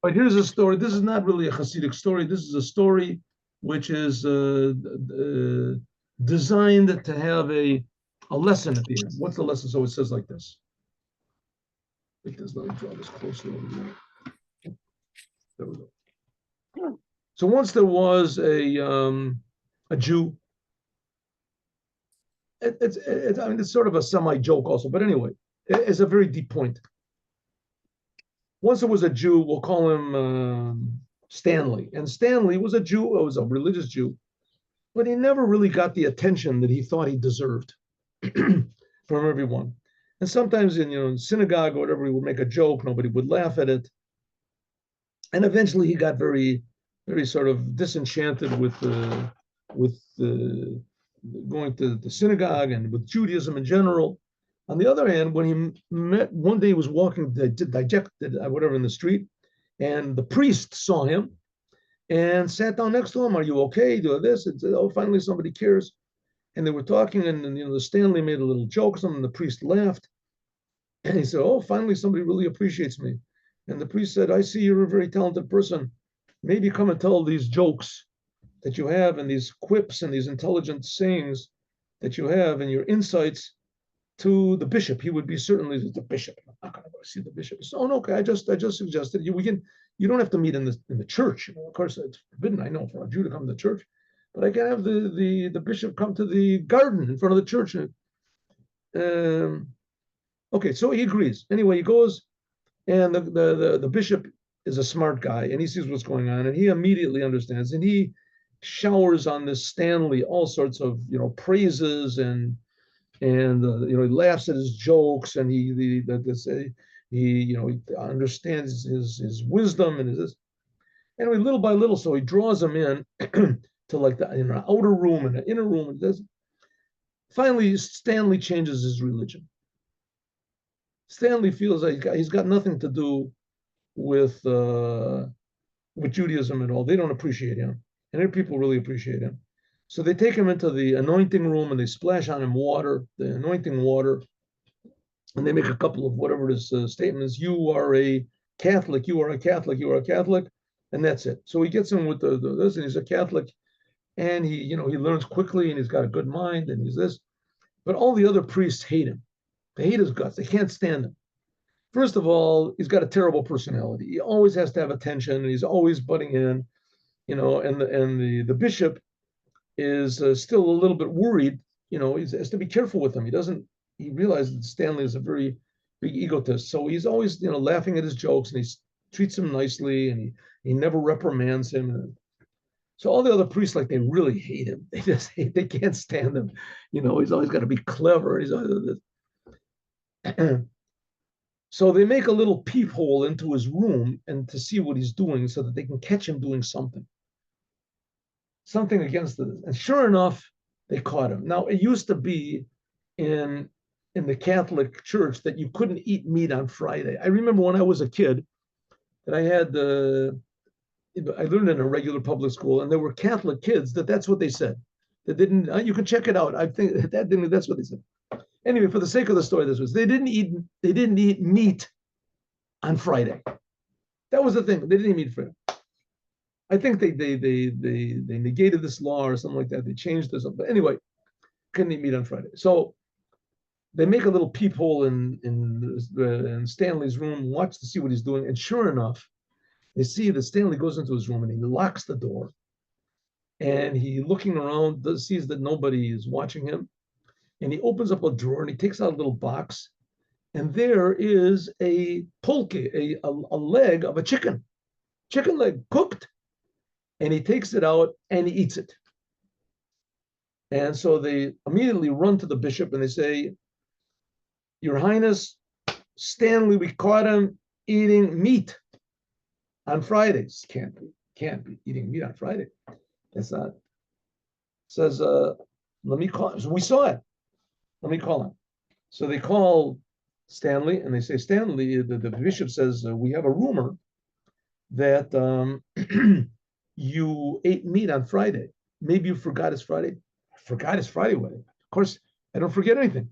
But here's a story. This is not really a Hasidic story. This is a story which is designed to have a lesson at the end. What's the lesson? So it says like this. Let me draw this closely over here. There we go. So once there was a Jew. I mean, it's sort of a semi-joke also, but anyway, it's a very deep point. Once there was a Jew, we'll call him Stanley, and Stanley was a Jew, was a religious Jew, but he never really got the attention that he thought he deserved from everyone. And sometimes in synagogue or whatever, he would make a joke, nobody would laugh at it, and eventually he got very, very sort of disenchanted with going to the synagogue and with Judaism in general. On the other hand, when he met, one day he was walking dejected, whatever, in the street, and the priest saw him and sat down next to him. Are you okay? Do this? And said, oh, finally somebody cares. And they were talking, and the Stanley made a little joke, something, and the priest laughed. And he said, oh, finally somebody really appreciates me. And the priest said, I see you're a very talented person. Maybe come and tell these jokes that you have and these quips and these intelligent sayings that you have and your insights to the bishop. He would be certainly the bishop. I'm not going to go see the bishop. So, oh, no, okay, I just suggested you don't have to meet in the church. Of course, it's forbidden, I know, for a Jew to come to church, but I can have the bishop come to the garden in front of the church. Okay, so he agrees. Anyway, he goes, and the bishop is a smart guy, and he sees what's going on, and he immediately understands, and he showers on this Stanley all sorts of praises and he laughs at his jokes, and he understands his wisdom and his. Anyway, little by little, so he draws him in to like an outer room and an inner room, and this. Finally, Stanley changes his religion. Stanley feels like he's got nothing to do with Judaism at all. They don't appreciate him, and their people really appreciate him. So they take him into the anointing room and they splash on him water, the anointing water, and they make a couple of whatever it is statements. You are a Catholic. You are a Catholic. You are a Catholic, and that's it. So he gets in with this, and he's a Catholic, and he learns quickly, and he's got a good mind, and he's this. But all the other priests hate him. They hate his guts. They can't stand him. First of all, he's got a terrible personality. He always has to have attention, and he's always butting in, and the bishop is still a little bit worried. He has to be careful with him. He realizes that Stanley is a very big egotist. So he's always, laughing at his jokes, and he treats him nicely, and he never reprimands him. And so all the other priests, they really hate him. They can't stand him. He's always got to be clever. He's always So they make a little peephole into his room and to see what he's doing so that they can catch him doing something against it. And sure enough, they caught him. Now, it used to be in the Catholic Church that you couldn't eat meat on Friday. I remember when I was a kid that I learned in a regular public school, and there were Catholic kids that's what they said. They didn't. You can check it out. I think that's what they said. Anyway, for the sake of the story, they didn't eat meat on Friday. That was the thing. They didn't eat meat Friday. I think they negated this law or something like that. They changed this. But anyway, couldn't eat meat on Friday. So they make a little peephole in Stanley's room, watch to see what he's doing. And sure enough, they see that Stanley goes into his room and he locks the door. And he, looking around, sees that nobody is watching him. And he opens up a drawer and he takes out a little box. And there is a pulque, a leg of a chicken leg, cooked. And he takes it out and he eats it. And so they immediately run to the bishop and they say, Your Highness, Stanley, we caught him eating meat on Fridays. Can't be eating meat on Friday. That's not. Says, let me call him. So we saw it. Let me call him. So they call Stanley and they say, Stanley, the bishop says, we have a rumor that you ate meat on Friday. Maybe you forgot it's Friday. I forgot it's Friday wedding. Of course, I don't forget anything.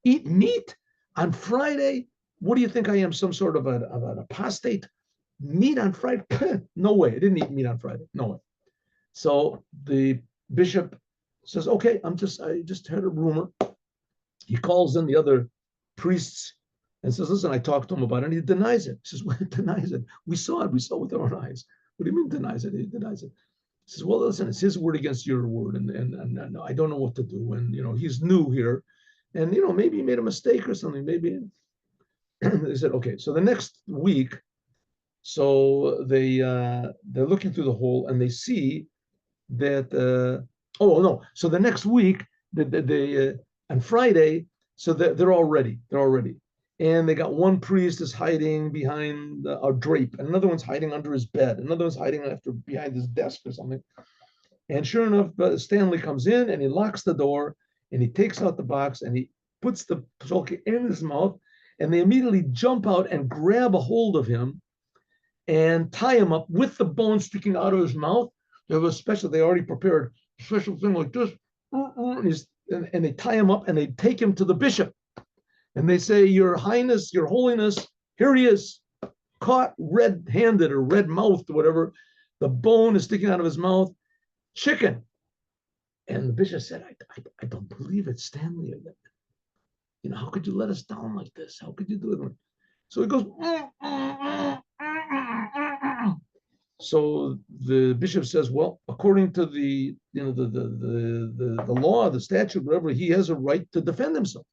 Eat meat on Friday? What do you think I am, some sort of an apostate? meat on Friday? No way. I didn't eat meat on Friday. No way. So the bishop says, okay, I just heard a rumor. He calls in the other priests and says, listen, I talked to him about it, and he denies it. He says, well, denies it. We saw it. We saw it with our own eyes. What do you mean denies it? He denies it. He says, well, listen, it's his word against your word, and I don't know what to do. And, he's new here. And, maybe he made a mistake or something. Maybe. They said, okay. So the next week, so they're looking through the hole, and they see that, oh, no. So the next week, on Friday, so they're all ready. They're all ready. And they got one priest is hiding behind a drape, and another one's hiding under his bed, another one's hiding behind his desk or something. And sure enough, Stanley comes in and he locks the door and he takes out the box and he puts the psolka in his mouth, and they immediately jump out and grab a hold of him and tie him up with the bone sticking out of his mouth. They already prepared a special thing like this, and they tie him up and they take him to the bishop. And they say, Your Highness, Your Holiness, here he is, caught red-handed or red-mouthed or whatever. The bone is sticking out of his mouth. Chicken. And the bishop said, I don't believe it, Stanley. How could you let us down like this? How could you do it? So he goes, So the bishop says, well, according to the law, the statute, whatever, he has a right to defend himself.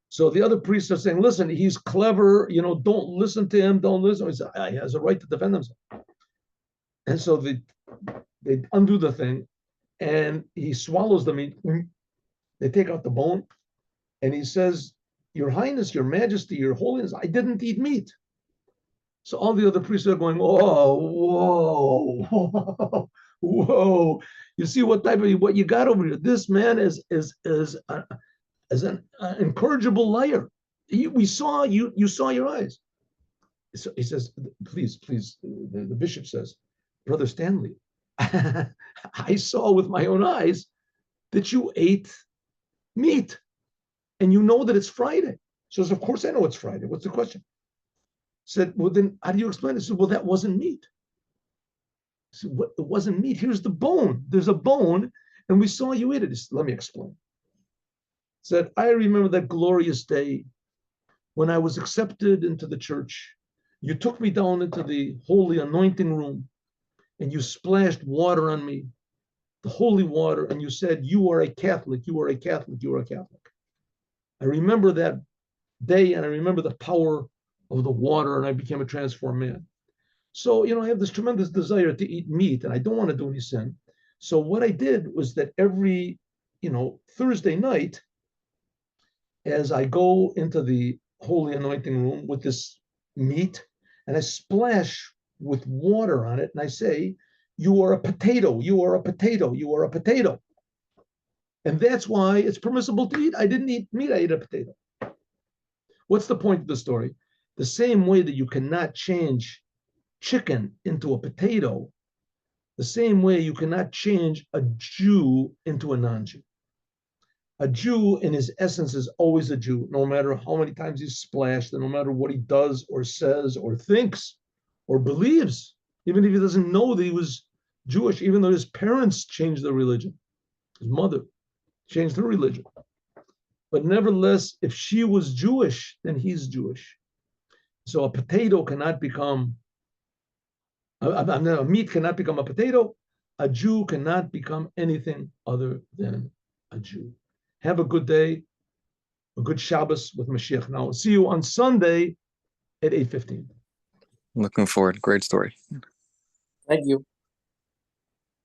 So the other priests are saying, listen, he's clever, don't listen to him, don't listen. He said, he has a right to defend himself. And so they undo the thing, and he swallows the meat. They take out the bone, and he says, Your Highness, Your Majesty, Your Holiness, I didn't eat meat. So all the other priests are going, oh, whoa, whoa. You see what you got over here? This man is an incorrigible liar. You saw your eyes. So he says, please, the bishop says, Brother Stanley, I saw with my own eyes that you ate meat, and you know that it's Friday. So says, of course I know it's Friday. What's the question? Said, well, then how do you explain it? Said, well, that wasn't meat. Said, what? It wasn't meat. Here's the bone. There's a bone, and we saw you eat it. Said, let me explain. Said, I remember that glorious day when I was accepted into the church. You took me down into the holy anointing room, and you splashed water on me, the holy water, and you said, you are a Catholic, you are a Catholic, you are a Catholic. I remember that day, and I remember the power of the water, and I became a transformed man. So, I have this tremendous desire to eat meat, and I don't want to do any sin. So what I did was that every, Thursday night, as I go into the holy anointing room with this meat, and I splash with water on it, and I say, you are a potato, you are a potato, you are a potato. And that's why it's permissible to eat. I didn't eat meat, I ate a potato. What's the point of the story? The same way that you cannot change chicken into a potato, the same way you cannot change a Jew into a non-Jew. A Jew in his essence is always a Jew, no matter how many times he's splashed, and no matter what he does or says or thinks or believes, even if he doesn't know that he was Jewish, even though his parents changed their religion, his mother changed her religion. But nevertheless, if she was Jewish, then he's Jewish. So a potato cannot become, a meat cannot become a potato. A Jew cannot become anything other than a Jew. Have a good day, a good Shabbos with Mashiach. Now, see you on Sunday at 8:15. Looking forward. Great story. Thank you.